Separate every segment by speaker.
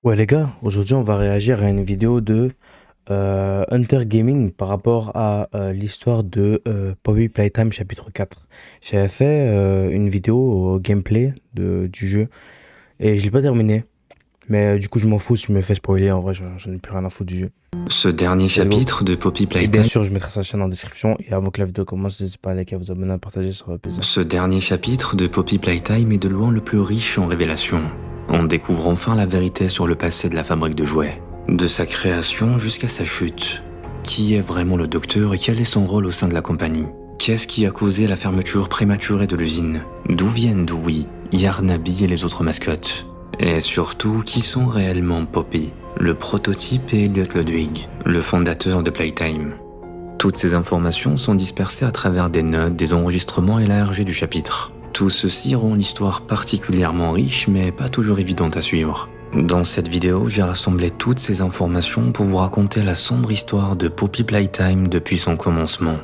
Speaker 1: Ouais les gars, aujourd'hui on va réagir à une vidéo de Hunter Gaming par rapport à l'histoire de Poppy Playtime chapitre 4. J'avais fait une vidéo au gameplay du jeu et je l'ai pas terminé. Mais du coup je m'en fous si je me fais spoiler, en vrai j'en ai plus rien à foutre du jeu.
Speaker 2: Ce dernier
Speaker 1: Let's go.
Speaker 2: chapitre de Poppy
Speaker 1: Et bien
Speaker 2: Playtime,
Speaker 1: sûr je mettrai sa chaîne en description et avant que la vidéo commence, n'hésitez pas à liker, à vous abonner, à partager, ça fera plaisir.
Speaker 2: ce dernier chapitre de Poppy Playtime est de loin le plus riche en révélations. On découvre enfin la vérité sur le passé de la fabrique de jouets, de sa création jusqu'à sa chute. Qui est vraiment le docteur et quel est son rôle au sein de la compagnie? Qu'est-ce qui a causé la fermeture prématurée de l'usine? D'où viennent Dewey, Yarnaby et les autres mascottes? Et surtout, qui sont réellement Poppy, le prototype et Elliot Ludwig, le fondateur de Playtime? Toutes ces informations sont dispersées à travers des notes, des enregistrements et l'ARG du chapitre. Tout ceci rend l'histoire particulièrement riche mais pas toujours évidente à suivre. Dans cette vidéo, j'ai rassemblé toutes ces informations pour vous raconter la sombre histoire de Poppy Playtime depuis son commencement.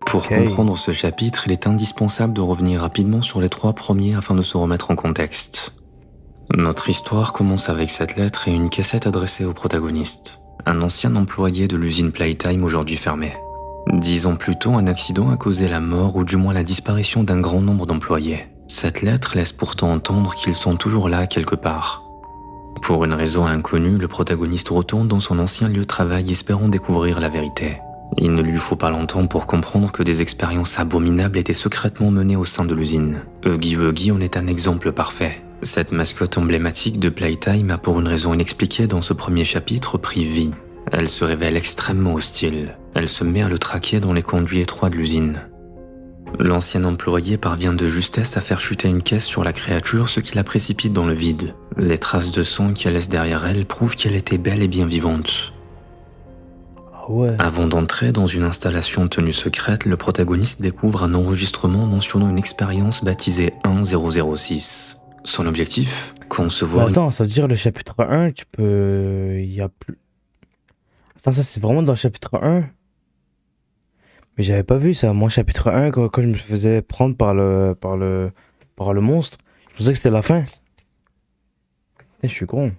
Speaker 2: Pour
Speaker 1: Ok.
Speaker 2: comprendre ce chapitre, il est indispensable de revenir rapidement sur les 3 premiers afin de se remettre en contexte. Notre histoire commence avec cette lettre et une cassette adressée au protagoniste, un ancien employé de l'usine Playtime aujourd'hui fermée. 10 ans plus tôt, un accident a causé la mort ou du moins la disparition d'un grand nombre d'employés. Cette lettre laisse pourtant entendre qu'ils sont toujours là quelque part. Pour une raison inconnue, le protagoniste retourne dans son ancien lieu de travail espérant découvrir la vérité. Il ne lui faut pas longtemps pour comprendre que des expériences abominables étaient secrètement menées au sein de l'usine. Huggy Wuggy en est un exemple parfait. Cette mascotte emblématique de Playtime a pour une raison inexpliquée dans ce premier chapitre pris vie. Elle se révèle extrêmement hostile. Elle se met à le traquer dans les conduits étroits de l'usine. L'ancien employé parvient de justesse à faire chuter une caisse sur la créature, ce qui la précipite dans le vide. Les traces de sang qu'elle laisse derrière elle prouvent qu'elle était bel et bien vivante.
Speaker 1: Ah ouais.
Speaker 2: Avant d'entrer dans une installation tenue secrète, le protagoniste découvre un enregistrement mentionnant une expérience baptisée 1006. Son objectif?
Speaker 1: Mais
Speaker 2: Concevoir une...
Speaker 1: attends, ça veut dire le chapitre un tu peux... Il y a plus... Attends, ça c'est vraiment dans le chapitre un. Mais j'avais pas vu ça. Moi, chapitre un quand je me faisais prendre par le monstre, je pensais que c'était la fin. Je suis con.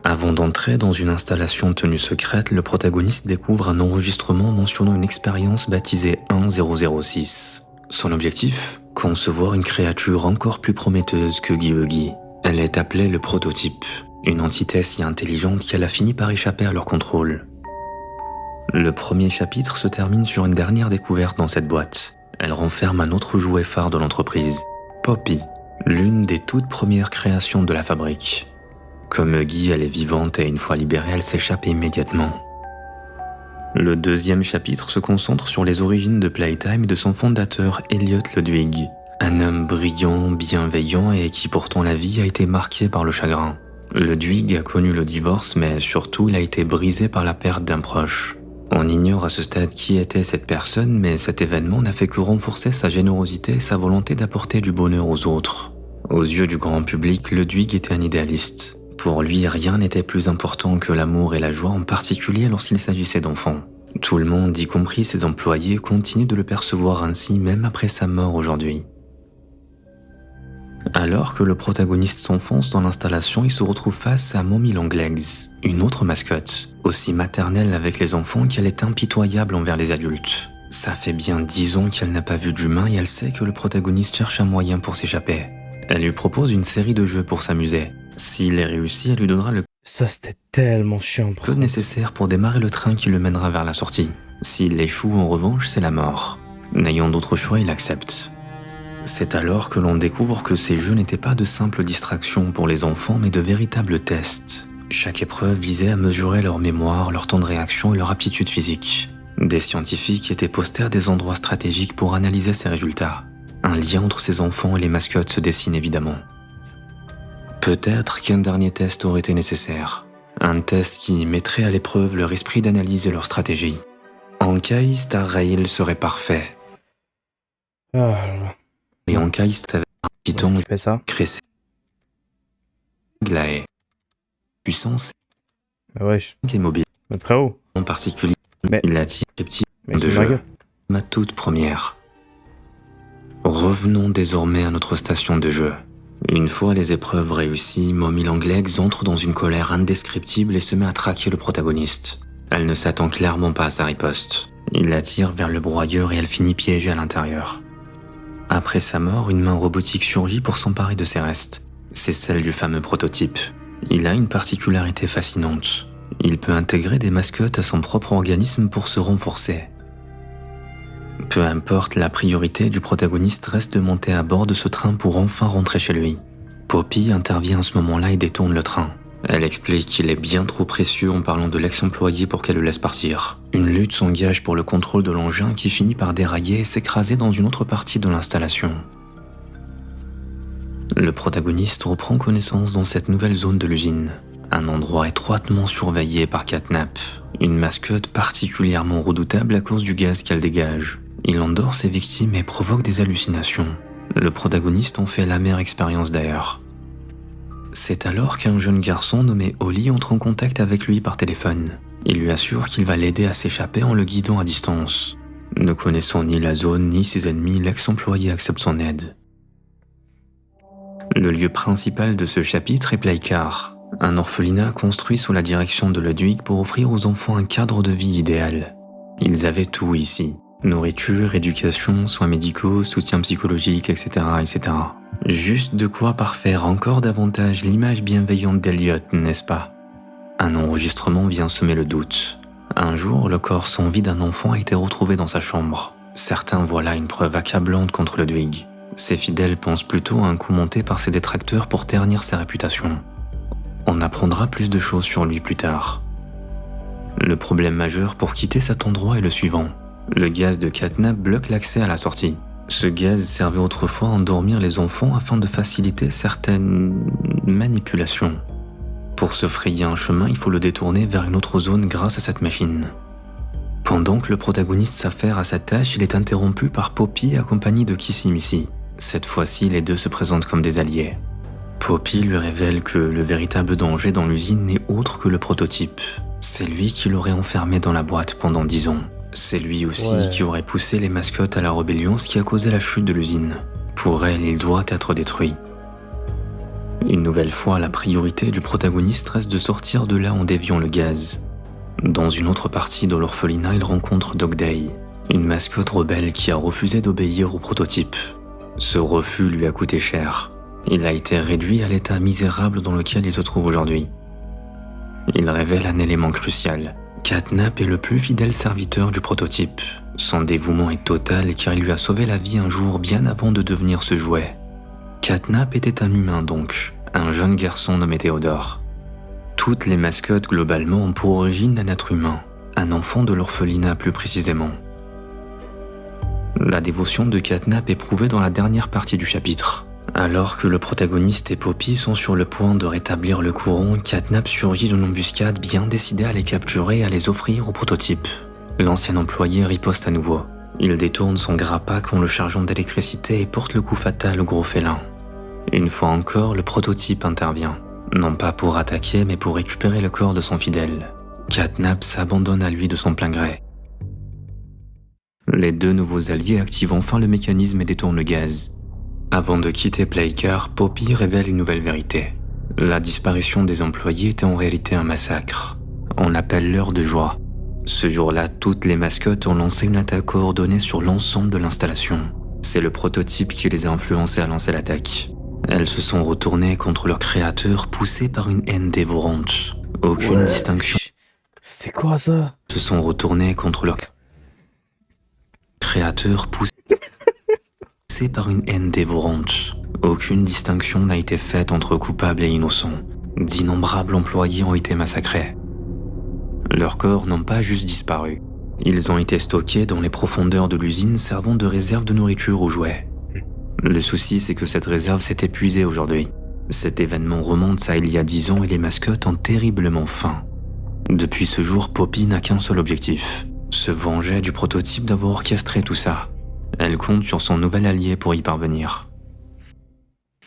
Speaker 2: Avant d'entrer dans une installation tenue secrète, le protagoniste découvre un enregistrement mentionnant une expérience baptisée 1006. Son objectif? Concevoir une créature encore plus prometteuse que Gyugi. Elle est appelée le prototype, une entité si intelligente qu'elle a fini par échapper à leur contrôle. Le premier chapitre se termine sur une dernière découverte dans cette boîte. Elle renferme un autre jouet phare de l'entreprise, Poppy, l'une des toutes premières créations de la fabrique. Comme Huggy, elle est vivante et une fois libérée, elle s'échappe immédiatement. Le deuxième chapitre se concentre sur les origines de Playtime et de son fondateur Elliot Ludwig, un homme brillant, bienveillant et qui pourtant la vie a été marquée par le chagrin. Ludwig a connu le divorce, mais surtout il a été brisé par la perte d'un proche. On ignore à ce stade qui était cette personne, mais cet événement n'a fait que renforcer sa générosité et sa volonté d'apporter du bonheur aux autres. Aux yeux du grand public, Ludwig était un idéaliste. Pour lui, rien n'était plus important que l'amour et la joie, en particulier lorsqu'il s'agissait d'enfants. Tout le monde, y compris ses employés, continue de le percevoir ainsi même après sa mort aujourd'hui. Alors que le protagoniste s'enfonce dans l'installation, il se retrouve face à Mommy Longlegs, une autre mascotte, aussi maternelle avec les enfants qu'elle est impitoyable envers les adultes. Ça fait bien 10 ans qu'elle n'a pas vu d'humain et elle sait que le protagoniste cherche un moyen pour s'échapper. Elle lui propose une série de jeux pour s'amuser. S'il est réussi, elle lui donnera le
Speaker 1: Ça, c'était tellement chiant, par
Speaker 2: code
Speaker 1: contre.
Speaker 2: nécessaire pour démarrer le train qui le mènera vers la sortie. S'il échoue, en revanche, c'est la mort. N'ayant d'autre choix, il accepte. C'est alors que l'on découvre que ces jeux n'étaient pas de simples distractions pour les enfants, mais de véritables tests. Chaque épreuve visait à mesurer leur mémoire, leur temps de réaction et leur aptitude physique. Des scientifiques étaient postés à des endroits stratégiques pour analyser ces résultats. Un lien entre ces enfants et les mascottes se dessine évidemment. Peut-être qu'un dernier test aurait été nécessaire. Un test qui mettrait à l'épreuve leur esprit d'analyse et leur stratégie. En cas Star Rail serait parfait.
Speaker 1: Ah là là.
Speaker 2: Et en cas avec un
Speaker 1: On va
Speaker 2: Python
Speaker 1: skipper ça.
Speaker 2: créé la puissance
Speaker 1: Mais wesh.
Speaker 2: et mobile.
Speaker 1: Mais frérot.
Speaker 2: En particulier,
Speaker 1: Mais,
Speaker 2: il attire les petits.
Speaker 1: Mais
Speaker 2: de
Speaker 1: c'est ma
Speaker 2: jeu,
Speaker 1: gueule.
Speaker 2: ma toute première. Revenons désormais à notre station de jeu. Une fois les épreuves réussies, Mommy Langlegs entre dans une colère indescriptible et se met à traquer le protagoniste. Elle ne s'attend clairement pas à sa riposte. Il la tire vers le broyeur et elle finit piégée à l'intérieur. Après sa mort, une main robotique surgit pour s'emparer de ses restes. C'est celle du fameux prototype. Il a une particularité fascinante. Il peut intégrer des mascottes à son propre organisme pour se renforcer. Peu importe, la priorité du protagoniste reste de monter à bord de ce train pour enfin rentrer chez lui. Poppy intervient à ce moment-là et détourne le train. Elle explique qu'il est bien trop précieux en parlant de l'ex-employé pour qu'elle le laisse partir. Une lutte s'engage pour le contrôle de l'engin qui finit par dérailler et s'écraser dans une autre partie de l'installation. Le protagoniste reprend connaissance dans cette nouvelle zone de l'usine, un endroit étroitement surveillé par Catnap, une mascotte particulièrement redoutable à cause du gaz qu'elle dégage. Il endort ses victimes et provoque des hallucinations. Le protagoniste en fait l'amère expérience d'ailleurs. C'est alors qu'un jeune garçon nommé Holly entre en contact avec lui par téléphone. Il lui assure qu'il va l'aider à s'échapper en le guidant à distance. Ne connaissant ni la zone ni ses ennemis, l'ex-employé accepte son aide. Le lieu principal de ce chapitre est Playcar, un orphelinat construit sous la direction de Ludwig pour offrir aux enfants un cadre de vie idéal. Ils avaient tout ici. Nourriture, éducation, soins médicaux, soutien psychologique, etc., etc. Juste de quoi parfaire encore davantage l'image bienveillante d'Elliot, n'est-ce pas? Un enregistrement vient semer le doute. Un jour, le corps sans vie d'un enfant a été retrouvé dans sa chambre. Certains voient là une preuve accablante contre Ludwig. Ses fidèles pensent plutôt à un coup monté par ses détracteurs pour ternir sa réputation. On apprendra plus de choses sur lui plus tard. Le problème majeur pour quitter cet endroit est le suivant. Le gaz de Catnap bloque l'accès à la sortie. Ce gaz servait autrefois à endormir les enfants afin de faciliter certaines manipulations. Pour se frayer un chemin, il faut le détourner vers une autre zone grâce à cette machine. Pendant que le protagoniste s'affaire à sa tâche, il est interrompu par Poppy accompagné de Kissy Missy. Cette fois-ci, les deux se présentent comme des alliés. Poppy lui révèle que le véritable danger dans l'usine n'est autre que le prototype. C'est lui qui l'aurait enfermé dans la boîte pendant 10 ans. C'est lui aussi qui aurait poussé les mascottes à la rébellion, ce qui a causé la chute de l'usine. Pour elle, il doit être détruit. Une nouvelle fois, la priorité du protagoniste reste de sortir de là en déviant le gaz. Dans une autre partie de l'orphelinat, il rencontre Dog Day, une mascotte rebelle qui a refusé d'obéir au prototype. Ce refus lui a coûté cher. Il a été réduit à l'état misérable dans lequel il se trouve aujourd'hui. Il révèle un élément crucial. Catnap est le plus fidèle serviteur du prototype. Son dévouement est total car il lui a sauvé la vie un jour bien avant de devenir ce jouet. Catnap était un humain donc, un jeune garçon nommé Théodore. Toutes les mascottes globalement ont pour origine un être humain, un enfant de l'orphelinat plus précisément. La dévotion de Catnap est prouvée dans la dernière partie du chapitre. Alors que le protagoniste et Poppy sont sur le point de rétablir le courant, Catnap surgit d'une embuscade bien décidé à les capturer et à les offrir au prototype. L'ancien employé riposte à nouveau. Il détourne son grappac en le chargeant d'électricité et porte le coup fatal au gros félin. Une fois encore, le prototype intervient. Non pas pour attaquer, mais pour récupérer le corps de son fidèle. Catnap s'abandonne à lui de son plein gré. Les deux nouveaux alliés activent enfin le mécanisme et détournent le gaz. Avant de quitter Playcar, Poppy révèle une nouvelle vérité. La disparition des employés était en réalité un massacre. On appelle l'heure de joie. Ce jour-là, toutes les mascottes ont lancé une attaque coordonnée sur l'ensemble de l'installation. C'est le prototype qui les a influencées à lancer l'attaque. Elles se sont retournées contre leur créateur, poussées par une haine dévorante. Aucune distinction.
Speaker 1: C'était quoi ça?
Speaker 2: Se sont retournées contre leur créateur, poussé par une haine dévorante. Aucune distinction n'a été faite entre coupables et innocents. D'innombrables employés ont été massacrés. Leurs corps n'ont pas juste disparu. Ils ont été stockés dans les profondeurs de l'usine servant de réserve de nourriture aux jouets. Le souci, c'est que cette réserve s'est épuisée aujourd'hui. Cet événement remonte à il y a 10 ans et les mascottes ont terriblement faim. Depuis ce jour, Poppy n'a qu'un seul objectif, se venger du prototype d'avoir orchestré tout ça. Elle compte sur son nouvel allié pour y parvenir.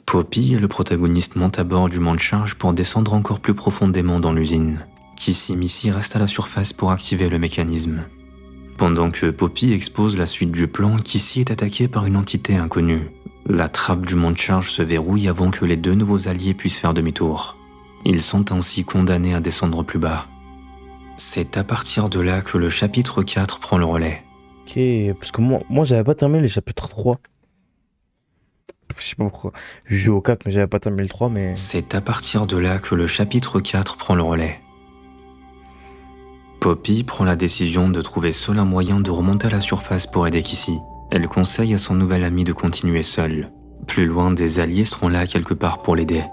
Speaker 2: Poppy et le protagoniste montent à bord du mont de charge pour descendre encore plus profondément dans l'usine. Kissy Missy reste à la surface pour activer le mécanisme. Pendant que Poppy expose la suite du plan, Kissy est attaqué par une entité inconnue. La trappe du mont de charge se verrouille avant que les deux nouveaux alliés puissent faire demi-tour. Ils sont ainsi condamnés à descendre plus bas. C'est à partir de là que le chapitre 4 prend le relais.
Speaker 1: Ok, parce que moi j'avais pas terminé le chapitre 3. Je sais pas pourquoi. Je joue au 4, mais j'avais pas terminé le 3, mais...
Speaker 2: C'est à partir de là que le chapitre 4 prend le relais. Poppy prend la décision de trouver seul un moyen de remonter à la surface pour aider Kissy. Elle conseille à son nouvel ami de continuer seul. Plus loin, des alliés seront là quelque part pour l'aider.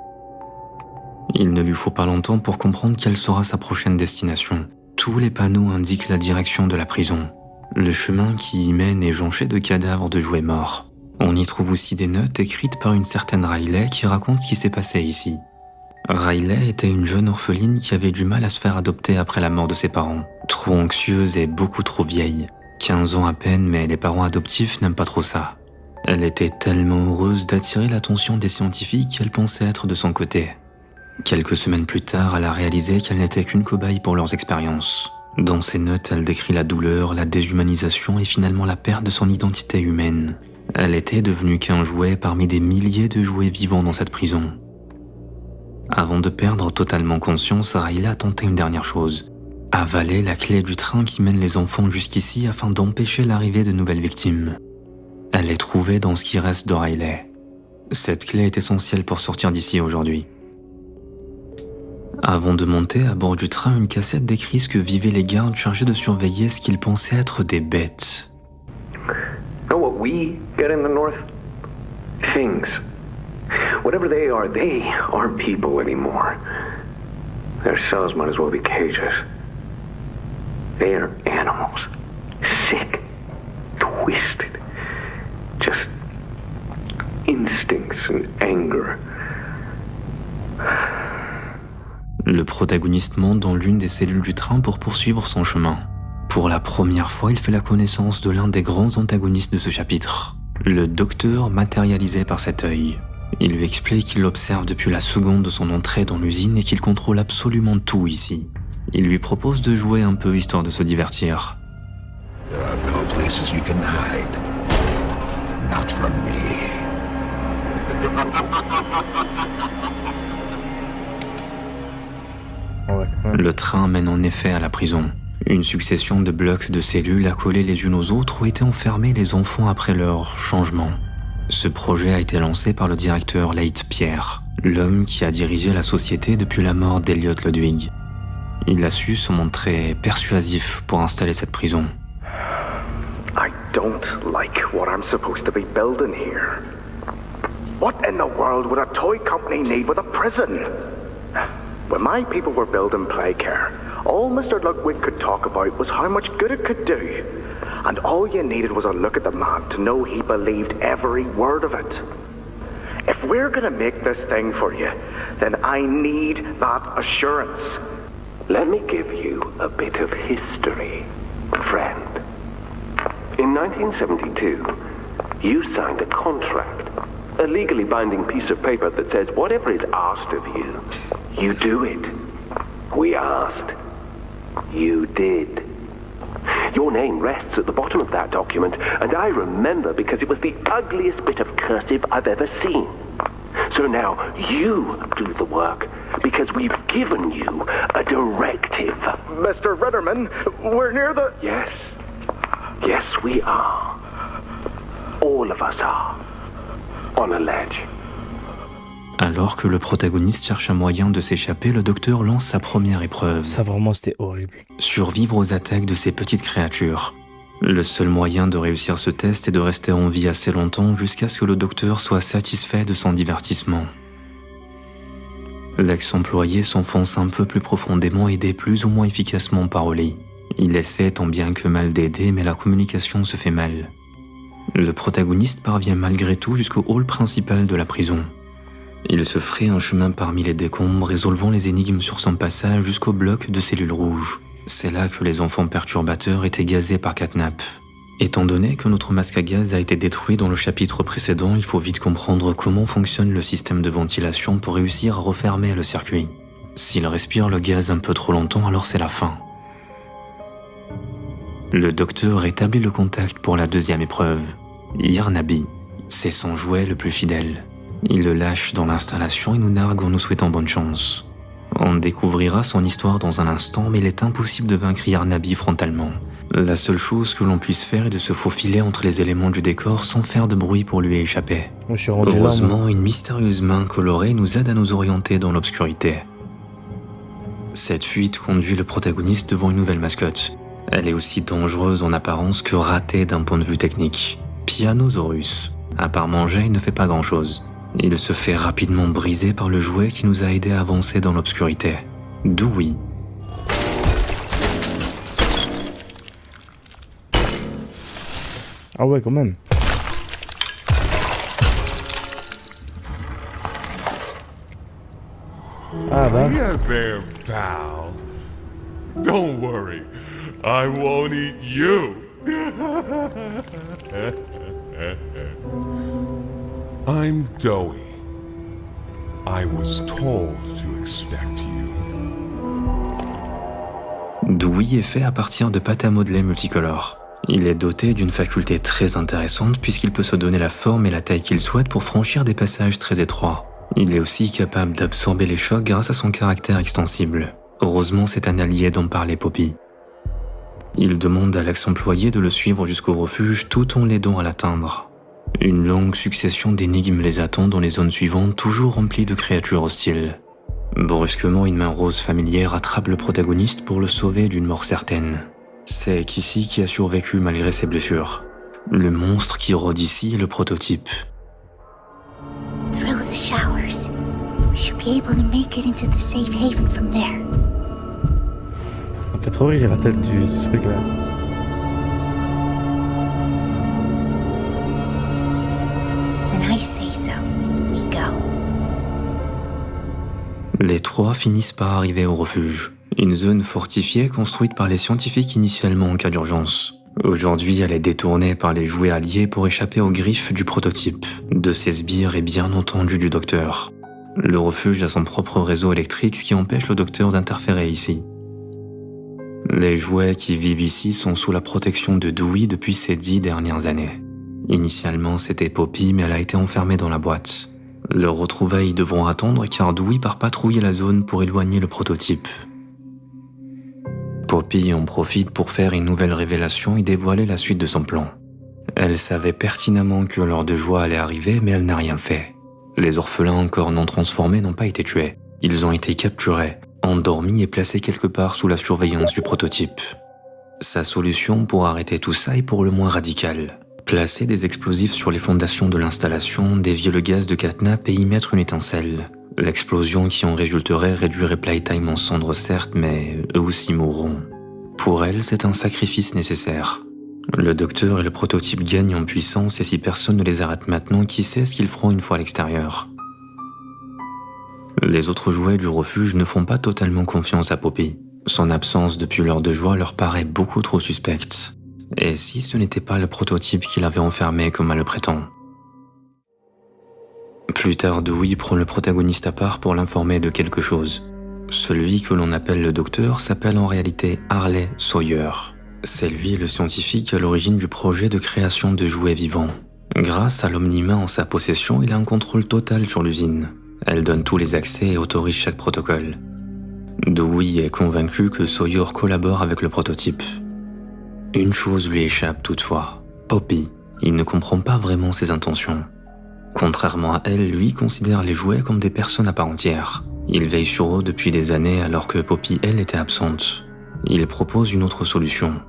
Speaker 2: Il ne lui faut pas longtemps pour comprendre quelle sera sa prochaine destination. Tous les panneaux indiquent la direction de la prison. Le chemin qui y mène est jonché de cadavres de jouets morts. On y trouve aussi des notes écrites par une certaine Riley qui raconte ce qui s'est passé ici. Riley était une jeune orpheline qui avait du mal à se faire adopter après la mort de ses parents. Trop anxieuse et beaucoup trop vieille. 15 ans à peine, mais les parents adoptifs n'aiment pas trop ça. Elle était tellement heureuse d'attirer l'attention des scientifiques qu'elle pensait être de son côté. Quelques semaines plus tard, elle a réalisé qu'elle n'était qu'une cobaye pour leurs expériences. Dans ses notes, elle décrit la douleur, la déshumanisation et finalement la perte de son identité humaine. Elle était devenue qu'un jouet parmi des milliers de jouets vivants dans cette prison. Avant de perdre totalement conscience, Riley a tenté une dernière chose. Avaler la clé du train qui mène les enfants jusqu'ici afin d'empêcher l'arrivée de nouvelles victimes. Elle est trouvée dans ce qui reste de Riley. Cette clé est essentielle pour sortir d'ici aujourd'hui. Avant de monter à bord du train, une cassette décrit ce que vivaient les gardes chargés de surveiller ce qu'ils pensaient être des bêtes.
Speaker 3: Know what we get in the North? Things. Whatever they aren't people anymore. Their cells might as well be cages. They are animals. Sick. Twisted. Just instincts and anger.
Speaker 2: Le protagoniste monte dans l'une des cellules du train pour poursuivre son chemin. Pour la première fois, il fait la connaissance de l'un des grands antagonistes de ce chapitre, le docteur matérialisé par cet œil. Il lui explique qu'il l'observe depuis la seconde de son entrée dans l'usine et qu'il contrôle absolument tout ici. Il lui propose de jouer un peu histoire de se divertir.
Speaker 4: There are no places you can hide. Not from me.
Speaker 1: Ouais, quand même.
Speaker 2: Le train mène en effet à la prison. Une succession de blocs de cellules accolés les unes aux autres où étaient enfermés les enfants après leur changement. Ce projet a été lancé par le directeur Leith Pierre, l'homme qui a dirigé la société depuis la mort d'Elliot Ludwig. Il a su se montrer persuasif pour installer cette prison.
Speaker 3: I don't like what I'm supposed to be building here. What in the world would a toy company need with a prison? When my people were building Playcare, all Mr. Ludwig could talk about was how much good it could do. And all you needed was a look at the man to know he believed every word of it. If we're gonna make this thing for you, then I need that assurance.
Speaker 5: Let me give you a bit of history, friend. In 1972, you signed a contract, a legally binding piece of paper that says whatever is asked of you, you do it. We asked. You did. Your name rests at the bottom of that document, and I remember because it was the ugliest bit of cursive I've ever seen. So now you do the work, because we've given you a directive.
Speaker 3: Mr. Ritterman, we're near the...
Speaker 5: Yes. Yes, we are. All of us are. On a ledge.
Speaker 2: Alors que le protagoniste cherche un moyen de s'échapper, le docteur lance sa première épreuve.
Speaker 1: Ça vraiment c'était horrible.
Speaker 2: Survivre aux attaques de ces petites créatures. Le seul moyen de réussir ce test est de rester en vie assez longtemps jusqu'à ce que le docteur soit satisfait de son divertissement. L'ex-employé s'enfonce un peu plus profondément, aidé plus ou moins efficacement par Oli. Il essaie tant bien que mal d'aider, mais la communication se fait mal. Le protagoniste parvient malgré tout jusqu'au hall principal de la prison. Il se fraye un chemin parmi les décombres, résolvant les énigmes sur son passage jusqu'au bloc de cellules rouges. C'est là que les enfants perturbateurs étaient gazés par Catnap. Étant donné que notre masque à gaz a été détruit dans le chapitre précédent, il faut vite comprendre comment fonctionne le système de ventilation pour réussir à refermer le circuit. S'il respire le gaz un peu trop longtemps, alors c'est la fin. Le docteur établit le contact pour la deuxième épreuve. Yarnabi, c'est son jouet le plus fidèle. Il le lâche dans l'installation et nous nargue en nous souhaitant bonne chance. On découvrira son histoire dans un instant, mais il est impossible de vaincre Yarnabi frontalement. La seule chose que l'on puisse faire est de se faufiler entre les éléments du décor sans faire de bruit pour lui échapper.
Speaker 1: Moi, je suis rendu là,
Speaker 2: Heureusement,
Speaker 1: moi.
Speaker 2: une mystérieuse main colorée nous aide à nous orienter dans l'obscurité. Cette fuite conduit le protagoniste devant une nouvelle mascotte. Elle est aussi dangereuse en apparence que ratée d'un point de vue technique. Pianosaurus. À part manger, il ne fait pas grand-chose. Il se fait rapidement briser par le jouet qui nous a aidé à avancer dans l'obscurité. Dewey.
Speaker 1: Ah ouais, quand même. Ah bah.
Speaker 6: Hiya there, pal. Don't worry, I won't eat you. I'm Dowie. I was told to expect you.
Speaker 2: Dewey est fait à partir de pâte à modeler multicolores. Il est doté d'une faculté très intéressante puisqu'il peut se donner la forme et la taille qu'il souhaite pour franchir des passages très étroits. Il est aussi capable d'absorber les chocs grâce à son caractère extensible. Heureusement, c'est un allié dont parlait Poppy. Il demande à l'ex-employé de le suivre jusqu'au refuge tout en l'aidant à l'atteindre. Une longue succession d'énigmes les attend dans les zones suivantes, toujours remplies de créatures hostiles. Brusquement, une main rose familière attrape le protagoniste pour le sauver d'une mort certaine. C'est Kissy qui a survécu malgré ses blessures. Le monstre qui rôde ici est le prototype.
Speaker 7: Through the showers. We should be able to make it into the safe haven from there.
Speaker 1: Ça fait trop rire la tête du truc là.
Speaker 7: When I say so, we go.
Speaker 2: Les trois finissent par arriver au refuge, une zone fortifiée construite par les scientifiques initialement en cas d'urgence. Aujourd'hui, elle est détournée par les jouets alliés pour échapper aux griffes du prototype, de ses sbires et bien entendu du docteur. Le refuge a son propre réseau électrique, ce qui empêche le docteur d'interférer ici. Les jouets qui vivent ici sont sous la protection de Dewey depuis ces 10 dernières années. Initialement, c'était Poppy, mais elle a été enfermée dans la boîte. Leurs retrouvailles devront attendre car Dewey part patrouiller la zone pour éloigner le prototype. Poppy en profite pour faire une nouvelle révélation et dévoiler la suite de son plan. Elle savait pertinemment que l'heure de joie allait arriver, mais elle n'a rien fait. Les orphelins encore non transformés n'ont pas été tués. Ils ont été capturés, endormis et placés quelque part sous la surveillance du prototype. Sa solution pour arrêter tout ça est pour le moins radicale. Placer des explosifs sur les fondations de l'installation, dévier le gaz de catnap et y mettre une étincelle. L'explosion qui en résulterait réduirait Playtime en cendres certes, mais eux aussi mourront. Pour elle, c'est un sacrifice nécessaire. Le docteur et le prototype gagnent en puissance et si personne ne les arrête maintenant, qui sait ce qu'ils feront une fois à l'extérieur. Les autres jouets du refuge ne font pas totalement confiance à Poppy. Son absence depuis l'heure de joie leur paraît beaucoup trop suspecte. Et si ce n'était pas le prototype qui l'avait enfermé comme elle le prétend? Plus tard, Dewey prend le protagoniste à part pour l'informer de quelque chose. Celui que l'on appelle le docteur s'appelle en réalité Harley Sawyer. C'est lui le scientifique à l'origine du projet de création de jouets vivants. Grâce à l'omnimain en sa possession, il a un contrôle total sur l'usine. Elle donne tous les accès et autorise chaque protocole. Dewey est convaincu que Sawyer collabore avec le prototype. Une chose lui échappe toutefois, Poppy. Il ne comprend pas vraiment ses intentions. Contrairement à elle, lui considère les jouets comme des personnes à part entière. Il veille sur eux depuis des années alors que Poppy, elle, était absente. Il propose une autre solution.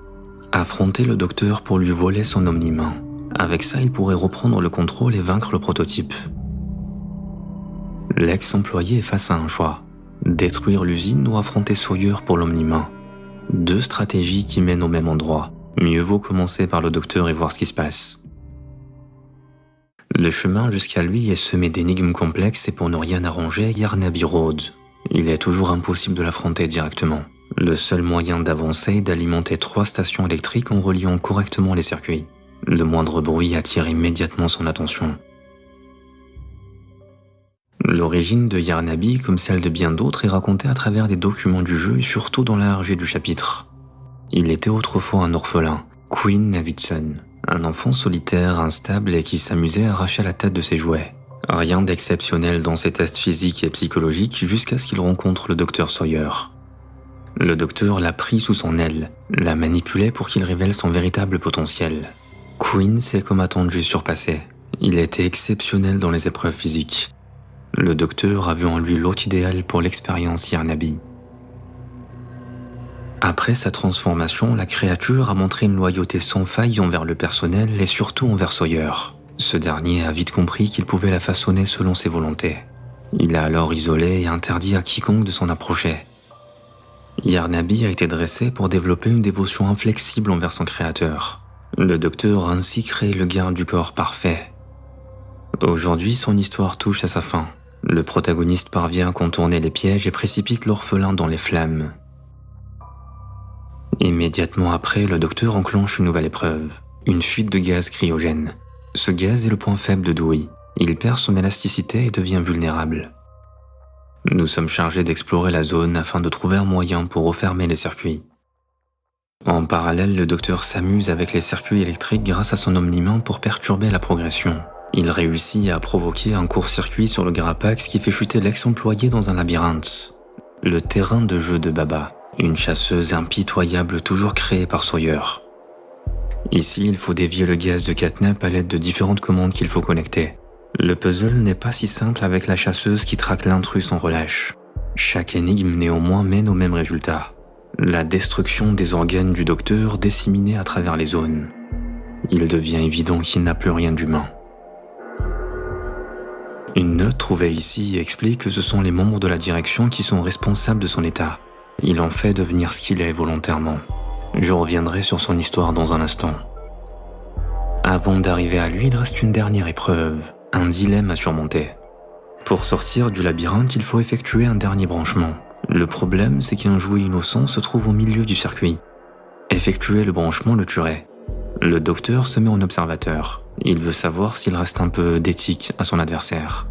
Speaker 2: Affronter le docteur pour lui voler son omnimain. Avec ça, il pourrait reprendre le contrôle et vaincre le prototype. L'ex-employé est face à un choix. Détruire l'usine ou affronter Sawyer pour l'omnimain. Deux stratégies qui mènent au même endroit. Mieux vaut commencer par le docteur et voir ce qui se passe. Le chemin jusqu'à lui est semé d'énigmes complexes et pour ne rien arranger, Yarnabi rôde. Il est toujours impossible de l'affronter directement. Le seul moyen d'avancer est d'alimenter 3 stations électriques en reliant correctement les circuits. Le moindre bruit attire immédiatement son attention. L'origine de Yarnabi, comme celle de bien d'autres, est racontée à travers des documents du jeu et surtout dans l'ARG du chapitre. Il était autrefois un orphelin, Quinn Davidson, un enfant solitaire, instable et qui s'amusait à arracher la tête de ses jouets. Rien d'exceptionnel dans ses tests physiques et psychologiques jusqu'à ce qu'il rencontre le docteur Sawyer. Le docteur l'a pris sous son aile, l'a manipulé pour qu'il révèle son véritable potentiel. Quinn s'est comme attendu surpassé. Il était exceptionnel dans les épreuves physiques. Le docteur a vu en lui l'hôte idéal pour l'expérience Yarnaby. Après sa transformation, la créature a montré une loyauté sans faille envers le personnel et surtout envers Sawyer. Ce dernier a vite compris qu'il pouvait la façonner selon ses volontés. Il l'a alors isolé et interdit à quiconque de s'en approcher. Yarnaby a été dressé pour développer une dévotion inflexible envers son créateur. Le docteur a ainsi créé le garde du corps parfait. Aujourd'hui, son histoire touche à sa fin. Le protagoniste parvient à contourner les pièges et précipite l'orphelin dans les flammes. Immédiatement après, le docteur enclenche une nouvelle épreuve, une fuite de gaz cryogène. Ce gaz est le point faible de Dewey. Il perd son élasticité et devient vulnérable. Nous sommes chargés d'explorer la zone afin de trouver un moyen pour refermer les circuits. En parallèle, le docteur s'amuse avec les circuits électriques grâce à son omni-main pour perturber la progression. Il réussit à provoquer un court-circuit sur le Grapax qui fait chuter l'ex-employé dans un labyrinthe. Le terrain de jeu de Baba, une chasseuse impitoyable toujours créée par Sawyer. Ici, il faut dévier le gaz de catnap à l'aide de différentes commandes qu'il faut connecter. Le puzzle n'est pas si simple avec la chasseuse qui traque l'intrus sans relâche. Chaque énigme néanmoins mène au même résultat. La destruction des organes du docteur disséminés à travers les zones. Il devient évident qu'il n'a plus rien d'humain. Une note trouvée ici explique que ce sont les membres de la direction qui sont responsables de son état. Il en fait devenir ce qu'il est volontairement. Je reviendrai sur son histoire dans un instant. Avant d'arriver à lui, il reste une dernière épreuve, un dilemme à surmonter. Pour sortir du labyrinthe, il faut effectuer un dernier branchement. Le problème, c'est qu'un jouet innocent se trouve au milieu du circuit. Effectuer le branchement le tuerait. Le docteur se met en observateur. Il veut savoir s'il reste un peu d'éthique à son adversaire.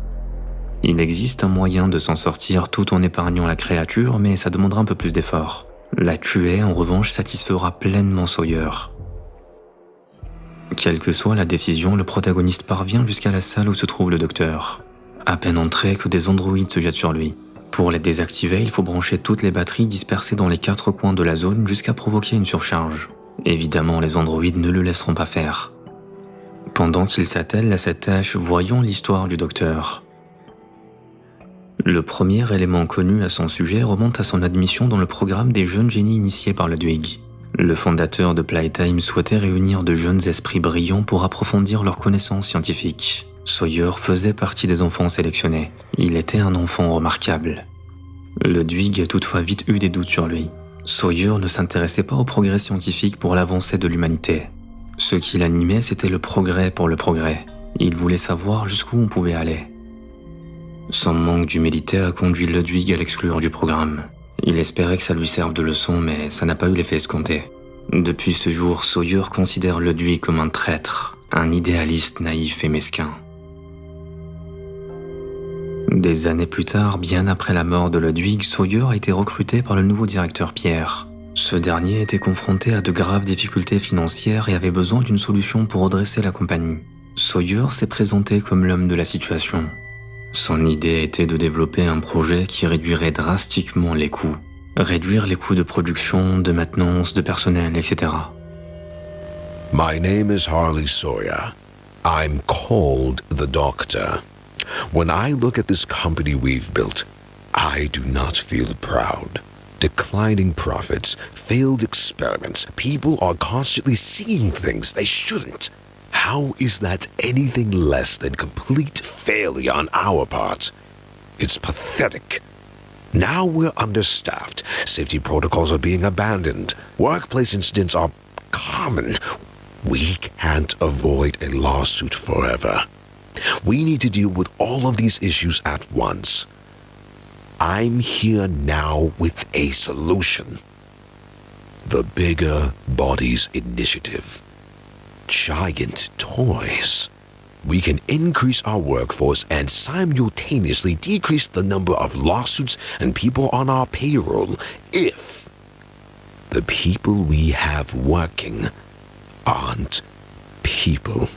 Speaker 2: Il existe un moyen de s'en sortir tout en épargnant la créature, mais ça demandera un peu plus d'effort. La tuer, en revanche, satisfera pleinement Sawyer. Quelle que soit la décision, le protagoniste parvient jusqu'à la salle où se trouve le docteur. À peine entré que des androïdes se jettent sur lui. Pour les désactiver, il faut brancher toutes les batteries dispersées dans les 4 coins de la zone jusqu'à provoquer une surcharge. Évidemment, les androïdes ne le laisseront pas faire. Pendant qu'il s'attelle à cette tâche, voyons l'histoire du docteur. Le premier élément connu à son sujet remonte à son admission dans le programme des jeunes génies initiés par Ludwig. Le fondateur de Playtime souhaitait réunir de jeunes esprits brillants pour approfondir leurs connaissances scientifiques. Sawyer faisait partie des enfants sélectionnés. Il était un enfant remarquable. Ludwig a toutefois vite eu des doutes sur lui. Sawyer ne s'intéressait pas au progrès scientifique pour l'avancée de l'humanité. Ce qui l'animait, c'était le progrès pour le progrès. Il voulait savoir jusqu'où on pouvait aller. Son manque d'humilité a conduit Ludwig à l'exclure du programme. Il espérait que ça lui serve de leçon, mais ça n'a pas eu l'effet escompté. Depuis ce jour, Sawyer considère Ludwig comme un traître, un idéaliste naïf et mesquin. Des années plus tard, bien après la mort de Ludwig, Sawyer a été recruté par le nouveau directeur Pierre. Ce dernier était confronté à de graves difficultés financières et avait besoin d'une solution pour redresser la compagnie. Sawyer s'est présenté comme l'homme de la situation. Son idée était de développer un projet qui réduirait drastiquement les coûts. Réduire les coûts de production, de maintenance, de personnel, etc.
Speaker 4: My name is Harley Sawyer. I'm called the Doctor. When I look at this company we've built, I do not feel proud. Declining profits, failed experiments, people are constantly seeing things they shouldn't. How is that anything less than complete failure on our part? It's pathetic. Now we're understaffed. Safety protocols are being abandoned. Workplace incidents are common. We can't avoid a lawsuit forever. We need to deal with all of these issues at once. I'm here now with a solution. The Bigger Bodies Initiative. Giant toys. We can increase our workforce and simultaneously decrease the number of lawsuits and people on our payroll if the people we have working aren't people.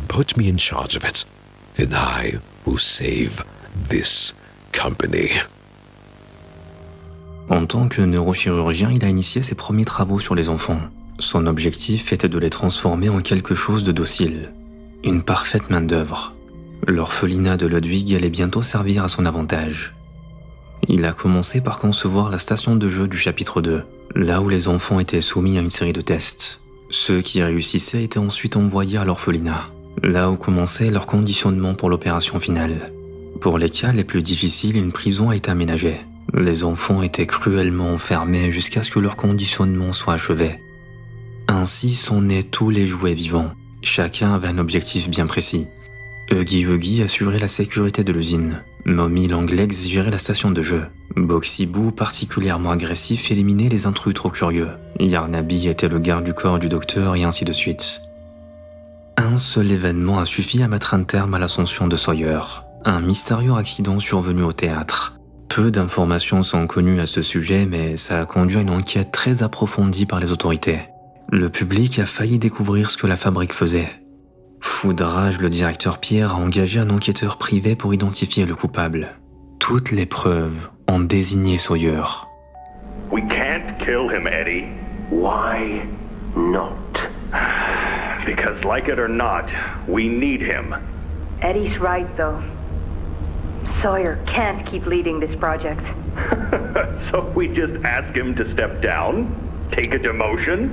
Speaker 4: Put me in charge of it, and I will save this company.
Speaker 2: En tant que neurochirurgien, il a initié ses premiers travaux sur les enfants. Son objectif était de les transformer en quelque chose de docile. Une parfaite main-d'œuvre. L'orphelinat de Ludwig allait bientôt servir à son avantage. Il a commencé par concevoir la station de jeu du chapitre 2, là où les enfants étaient soumis à une série de tests. Ceux qui réussissaient étaient ensuite envoyés à l'orphelinat, là où commençait leur conditionnement pour l'opération finale. Pour les cas les plus difficiles, une prison a été aménagée. Les enfants étaient cruellement enfermés jusqu'à ce que leur conditionnement soit achevé. Ainsi sont nés tous les jouets vivants. Chacun avait un objectif bien précis. Huggy assurait la sécurité de l'usine. Mommy Longlegs gérait la station de jeu. Boxy Boo, particulièrement agressif, éliminait les intrus trop curieux. Yarnaby était le garde du corps du docteur et ainsi de suite. Un seul événement a suffi à mettre un terme à l'ascension de Sawyer. Un mystérieux accident survenu au théâtre. Peu d'informations sont connues à ce sujet, mais ça a conduit à une enquête très approfondie par les autorités. Le public a failli découvrir ce que la fabrique faisait. Fou de rage, le directeur Pierre a engagé un enquêteur privé pour identifier le coupable. Toutes les preuves ont désigné Sawyer.
Speaker 3: We can't kill him, Eddie.
Speaker 5: Why not?
Speaker 3: Because like it or not, we need him.
Speaker 8: Eddie's right, though. Sawyer can't keep leading this project.
Speaker 3: So we just ask him to step down? Take a demotion?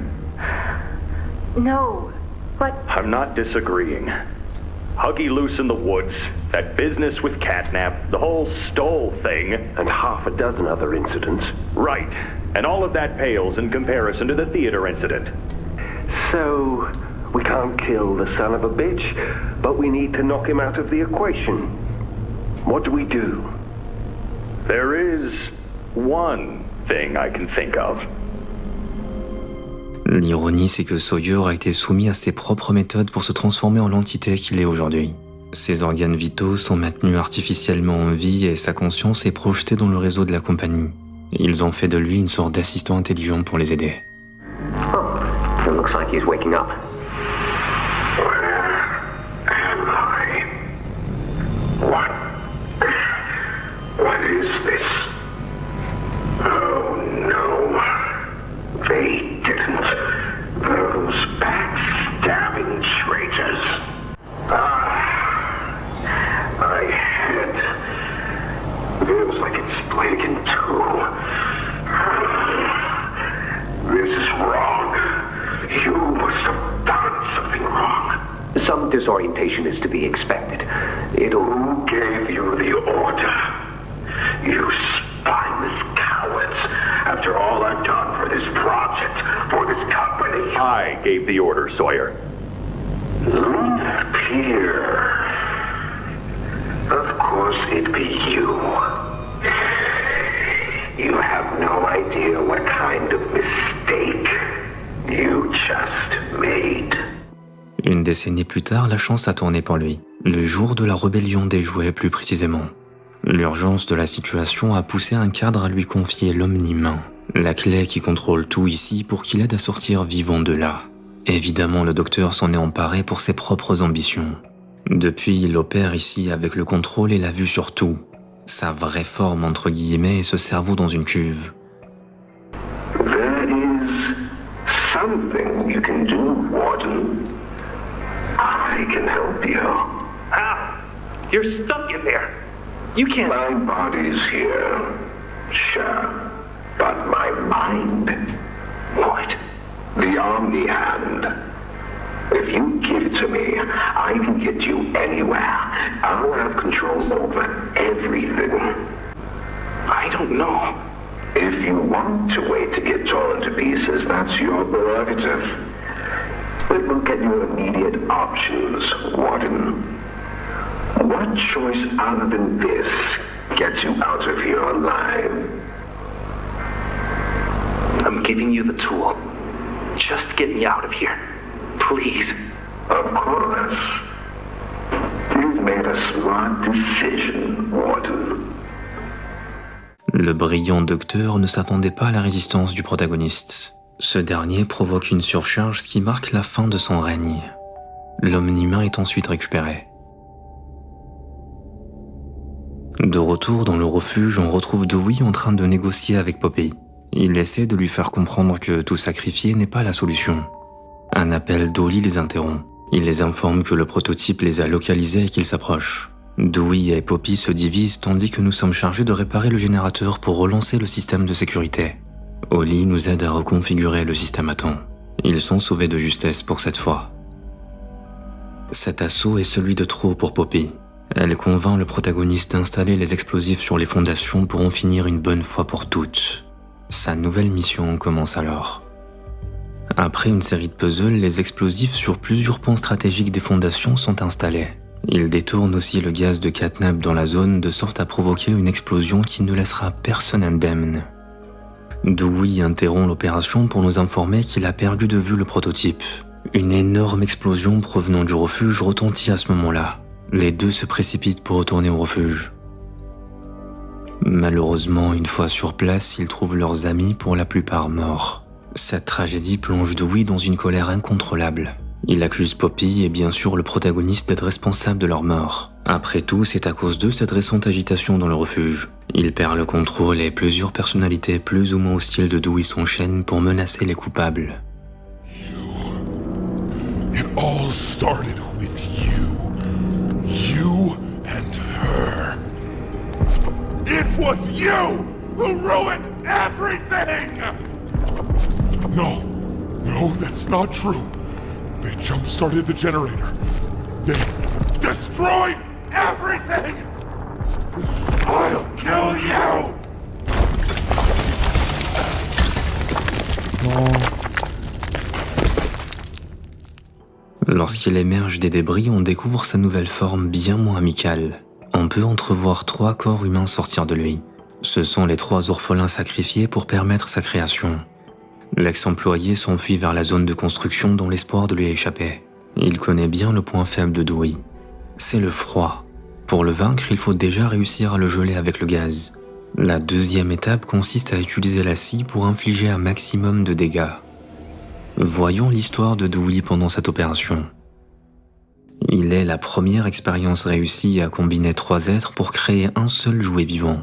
Speaker 8: No, but...
Speaker 3: I'm not disagreeing. Huggy Loose in the woods, that business with Catnap, the whole Stoll thing.
Speaker 5: And half a dozen other incidents.
Speaker 3: Right. And all of that pales in comparison to the theater incident.
Speaker 5: So, we can't kill the son of a bitch, but we need to knock him out of the equation. What do we do?
Speaker 3: There is one thing I can think of.
Speaker 2: L'ironie, c'est que Sawyer a été soumis à ses propres méthodes pour se transformer en l'entité qu'il est aujourd'hui. Ses organes vitaux sont maintenus artificiellement en vie et sa conscience est projetée dans le réseau de la compagnie. Ils ont fait de lui une sorte d'assistant intelligent pour les aider.
Speaker 5: Oh, it looks like he's waking up.
Speaker 3: What is this? Oh no. They didn't. Those backstabbing traitors. My head feels like it's split in two. This is wrong. You must have done something wrong.
Speaker 5: Some disorientation is to be expected.
Speaker 3: Who gave you the order? You spineless cowards. After all I've done for this project, for this company. I gave the order, Sawyer. Pierre. Of course it'd be you. You have no idea what kind of mistake you just made.
Speaker 2: Une décennie plus tard, la chance a tourné pour lui. Le jour de la rébellion des jouets, plus précisément. L'urgence de la situation a poussé un cadre à lui confier l'Omni-Main, la clé qui contrôle tout ici pour qu'il aide à sortir vivant de là. Évidemment, le docteur s'en est emparé pour ses propres ambitions. Depuis, il opère ici avec le contrôle et la vue sur tout. Sa vraie forme, entre guillemets, est ce cerveau dans une cuve.
Speaker 3: There is something you can do, Warden. I can help you. How? You're stuck in there. You can't... My body's here. Sure. But my mind... What? The Omni Hand. If you give it to me, I can get you anywhere. I'll have control over everything. I don't know. If you want to wait to get torn to pieces, that's your prerogative. But look at your immediate options, Warden. What choice other than this gets you out of here alive? I'm giving you the tool. Just get me out of here. Please. Of course. You've made a smart decision, Warden.
Speaker 2: Le brillant docteur ne s'attendait pas à la résistance du protagoniste. Ce dernier provoque une surcharge qui marque la fin de son règne. L'Omni-Humain est ensuite récupéré. De retour dans le refuge, on retrouve Dewey en train de négocier avec Poppy. Il essaie de lui faire comprendre que tout sacrifier n'est pas la solution. Un appel d'Oli les interrompt. Il les informe que le prototype les a localisés et qu'il s'approche. Dewey et Poppy se divisent tandis que nous sommes chargés de réparer le générateur pour relancer le système de sécurité. Oli nous aide à reconfigurer le système à temps. Ils sont sauvés de justesse pour cette fois. Cet assaut est celui de trop pour Poppy. Elle convainc le protagoniste d'installer les explosifs sur les fondations pour en finir une bonne fois pour toutes. Sa nouvelle mission commence alors. Après une série de puzzles, les explosifs sur plusieurs points stratégiques des fondations sont installés. Ils détournent aussi le gaz de catnap dans la zone de sorte à provoquer une explosion qui ne laissera personne indemne. Dewey interrompt l'opération pour nous informer qu'il a perdu de vue le prototype. Une énorme explosion provenant du refuge retentit à ce moment-là. Les deux se précipitent pour retourner au refuge. Malheureusement, une fois sur place, ils trouvent leurs amis pour la plupart morts. Cette tragédie plonge Dewey dans une colère incontrôlable. Il accuse Poppy et bien sûr le protagoniste d'être responsable de leur mort. Après tout, c'est à cause d'eux cette récente agitation dans le refuge. Il perd le contrôle et plusieurs personnalités plus ou moins hostiles de Dewey s'enchaînent pour menacer les coupables.
Speaker 6: It all started with you. You and her. It was you who ruined everything! No, that's not true. They jump-started the generator. They destroyed everything! I'll kill you!
Speaker 2: Lorsqu'il émerge des débris, on découvre sa nouvelle forme bien moins amicale. On peut entrevoir 3 corps humains sortir de lui. Ce sont les 3 orphelins sacrifiés pour permettre sa création. L'ex-employé s'enfuit vers la zone de construction dans l'espoir de lui échapper. Il connaît bien le point faible de Dewey. C'est le froid. Pour le vaincre, il faut déjà réussir à le geler avec le gaz. La deuxième étape consiste à utiliser la scie pour infliger un maximum de dégâts. Voyons l'histoire de Dewey pendant cette opération. Il est la première expérience réussie à combiner 3 êtres pour créer un seul jouet vivant.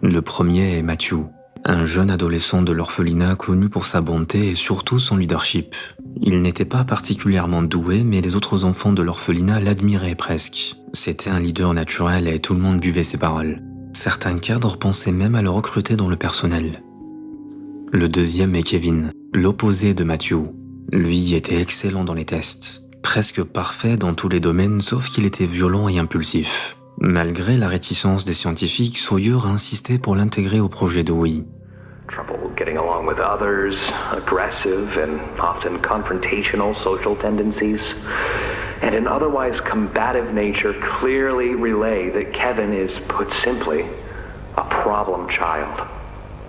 Speaker 2: Le premier est Matthew, un jeune adolescent de l'orphelinat connu pour sa bonté et surtout son leadership. Il n'était pas particulièrement doué, mais les autres enfants de l'orphelinat l'admiraient presque. C'était un leader naturel et tout le monde buvait ses paroles. Certains cadres pensaient même à le recruter dans le personnel. Le deuxième est Kevin, l'opposé de Matthew. Lui était excellent dans les tests, presque parfait dans tous les domaines sauf qu'il était violent et impulsif. Malgré la réticence des scientifiques, Sawyer a insisté pour l'intégrer au projet Dewey.
Speaker 5: Trouble getting along with others, aggressive and often confrontational social tendencies, and an otherwise combative nature clearly relay that Kevin is, put simply, a problem child.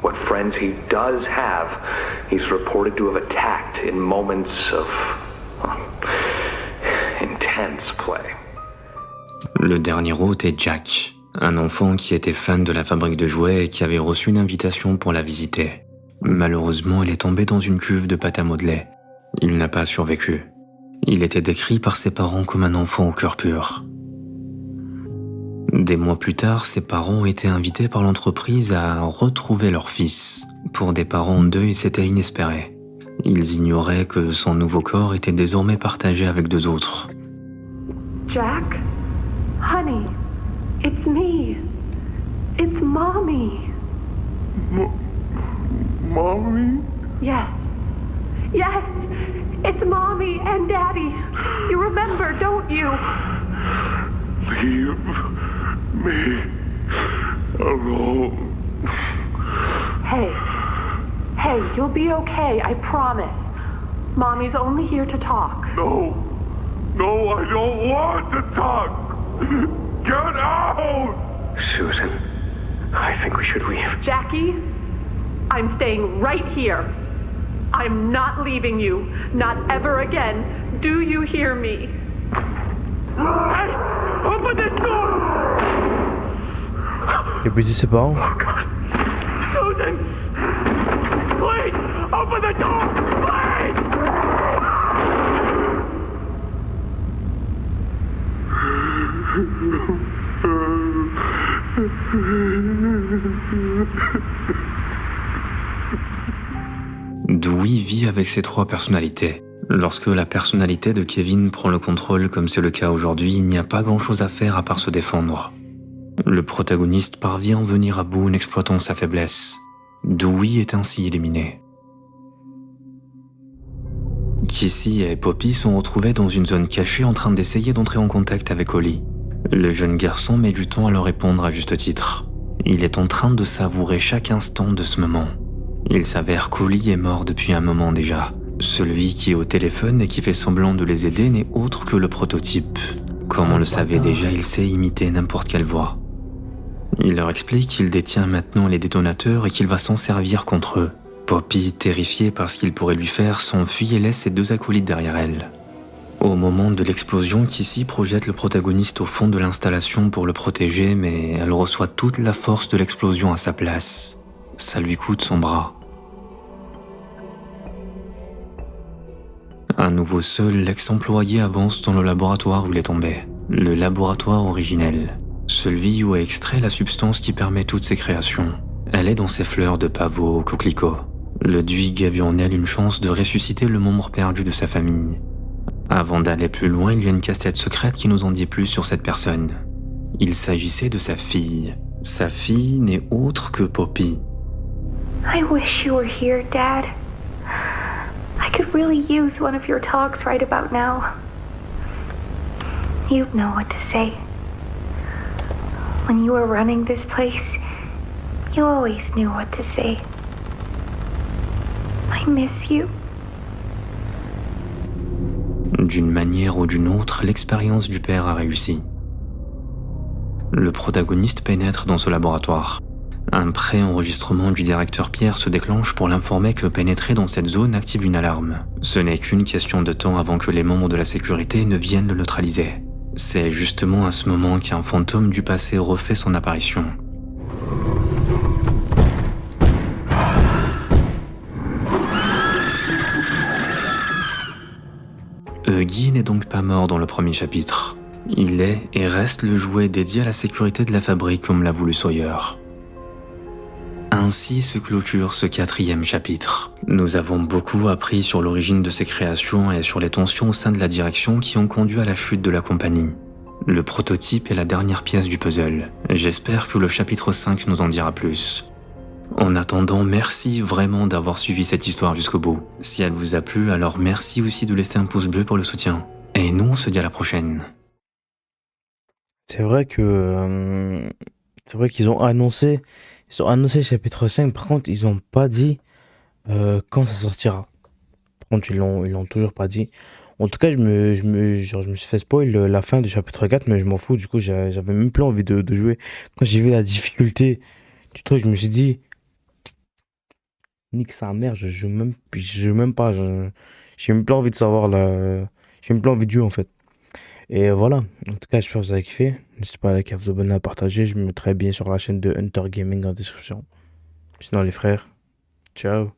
Speaker 5: What friends he does have, he's reported to have attacked in moments of intense play.
Speaker 2: Le dernier hôte est Jack, un enfant qui était fan de la fabrique de jouets et qui avait reçu une invitation pour la visiter. Malheureusement, il est tombé dans une cuve de pâte à modeler. Il n'a pas survécu. Il était décrit par ses parents comme un enfant au cœur pur. Des mois plus tard, ses parents ont été invités par l'entreprise à retrouver leur fils. Pour des parents en deuil, c'était inespéré. Ils ignoraient que son nouveau corps était désormais partagé avec 2 autres.
Speaker 8: Jack? Honey, it's me. It's Mommy.
Speaker 6: Mommy?
Speaker 8: Yes. Yes! It's Mommy and Daddy. You remember, don't you?
Speaker 6: Leave me alone.
Speaker 8: Hey, you'll be okay, I promise. Mommy's only here to talk.
Speaker 6: No, I don't want to talk. Get out!
Speaker 5: Susan, I think we should leave.
Speaker 8: Jackie, I'm staying right here. I'm not leaving you. Not ever again. Do you hear me?
Speaker 6: Hey! Open this door!
Speaker 1: Et puis ses parents.
Speaker 6: Oh God.
Speaker 3: Susan! Please, open the door! Please!
Speaker 2: Dewey vit avec ses trois personnalités. Lorsque la personnalité de Kevin prend le contrôle comme c'est le cas aujourd'hui, il n'y a pas grand-chose à faire à part se défendre. Le protagoniste parvient à en venir à bout en exploitant sa faiblesse. Dewey est ainsi éliminé. Kissy et Poppy sont retrouvés dans une zone cachée en train d'essayer d'entrer en contact avec Holly. Le jeune garçon met du temps à leur répondre à juste titre. Il est en train de savourer chaque instant de ce moment. Il s'avère qu'Holly est mort depuis un moment déjà. Celui qui est au téléphone et qui fait semblant de les aider n'est autre que le prototype. Comme on le savait déjà, il sait imiter n'importe quelle voix. Il leur explique qu'il détient maintenant les détonateurs et qu'il va s'en servir contre eux. Poppy, terrifiée par ce qu'il pourrait lui faire, s'enfuit et laisse ses deux acolytes derrière elle. Au moment de l'explosion, Kissy projette le protagoniste au fond de l'installation pour le protéger, mais elle reçoit toute la force de l'explosion à sa place. Ça lui coûte son bras. À nouveau seul, l'ex-employé avance dans le laboratoire où il est tombé. Le laboratoire originel. Celui où est extrait la substance qui permet toutes ses créations. Elle est dans ses fleurs de pavot coquelicot. Le Duig a vu en elle une chance de ressusciter le membre perdu de sa famille. Avant d'aller plus loin, il y a une cassette secrète qui nous en dit plus sur cette personne. Il s'agissait de sa fille. Sa fille n'est autre que Poppy.
Speaker 7: I wish you were here, Dad. I could really use one of your talks right about now. You'd know what to say. When you were running this place, you always knew what to say. I miss you.
Speaker 2: D'une manière ou d'une autre, l'expérience du père a réussi. Le protagoniste pénètre dans ce laboratoire. Un pré-enregistrement du directeur Pierre se déclenche pour l'informer que pénétrer dans cette zone active une alarme. Ce n'est qu'une question de temps avant que les membres de la sécurité ne viennent le neutraliser. C'est justement à ce moment qu'un fantôme du passé refait son apparition. Huggy n'est donc pas mort dans le premier chapitre. Il est et reste le jouet dédié à la sécurité de la fabrique comme l'a voulu Sawyer. Ainsi se clôture ce 4e chapitre. Nous avons beaucoup appris sur l'origine de ces créations et sur les tensions au sein de la direction qui ont conduit à la chute de la compagnie. Le prototype est la dernière pièce du puzzle. J'espère que le chapitre 5 nous en dira plus. En attendant, merci vraiment d'avoir suivi cette histoire jusqu'au bout. Si elle vous a plu, alors merci aussi de laisser un pouce bleu pour le soutien. Et nous, on se dit à la prochaine.
Speaker 1: C'est vrai qu'ils ont annoncé le chapitre 5. Par contre, ils ont pas dit quand ça sortira. Par contre, ils l'ont toujours pas dit. En tout cas, je me suis fait spoil la fin du chapitre 4, mais je m'en fous. Du coup, j'avais même plus envie de jouer. Quand j'ai vu la difficulté du truc, je me suis dit, nique sa mère, je joue même pas. J'ai même plus envie de savoir j'ai même plus envie de jouer en fait. Et voilà. En tout cas, j'espère que vous avez kiffé. N'hésitez pas à liker, à vous abonner, à partager. Je me mettrai bien sur la chaîne de Hunter Gaming en description. Sinon, les frères, ciao.